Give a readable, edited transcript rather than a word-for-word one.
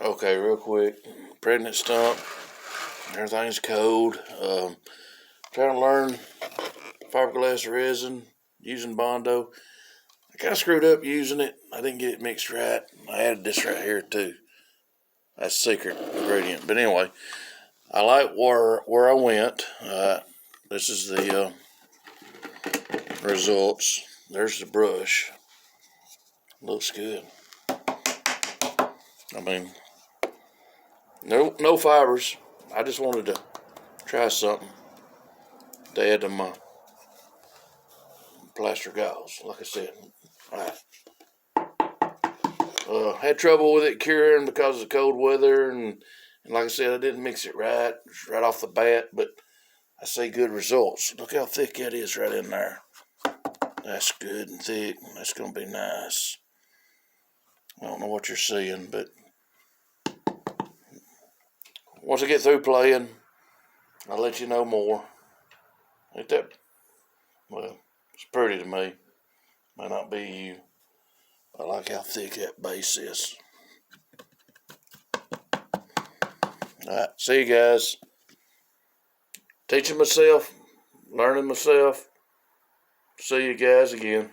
Okay, real quick. Pregnant stump. Everything's cold. Trying to learn fiberglass resin using Bondo. I kind of screwed up using it. I didn't get it mixed right. I added this right here too. That's secret ingredient. But anyway, I like where I went. This is the results. There's the brush. Looks good. I mean, no fibers. I just wanted to try something to add to my plaster gauze. Like I said, I had trouble with it curing because of the cold weather, and like I said, I didn't mix it right off the bat. But I see good results. Look how thick that is right in there. That's good and thick. That's gonna be nice. I don't know what you're seeing, but once I get through playing, I'll let you know more. Ain't that, well, it's pretty to me. Might not be you. I like how thick that base is. Alright, see you guys. Teaching myself, learning myself. See you guys again.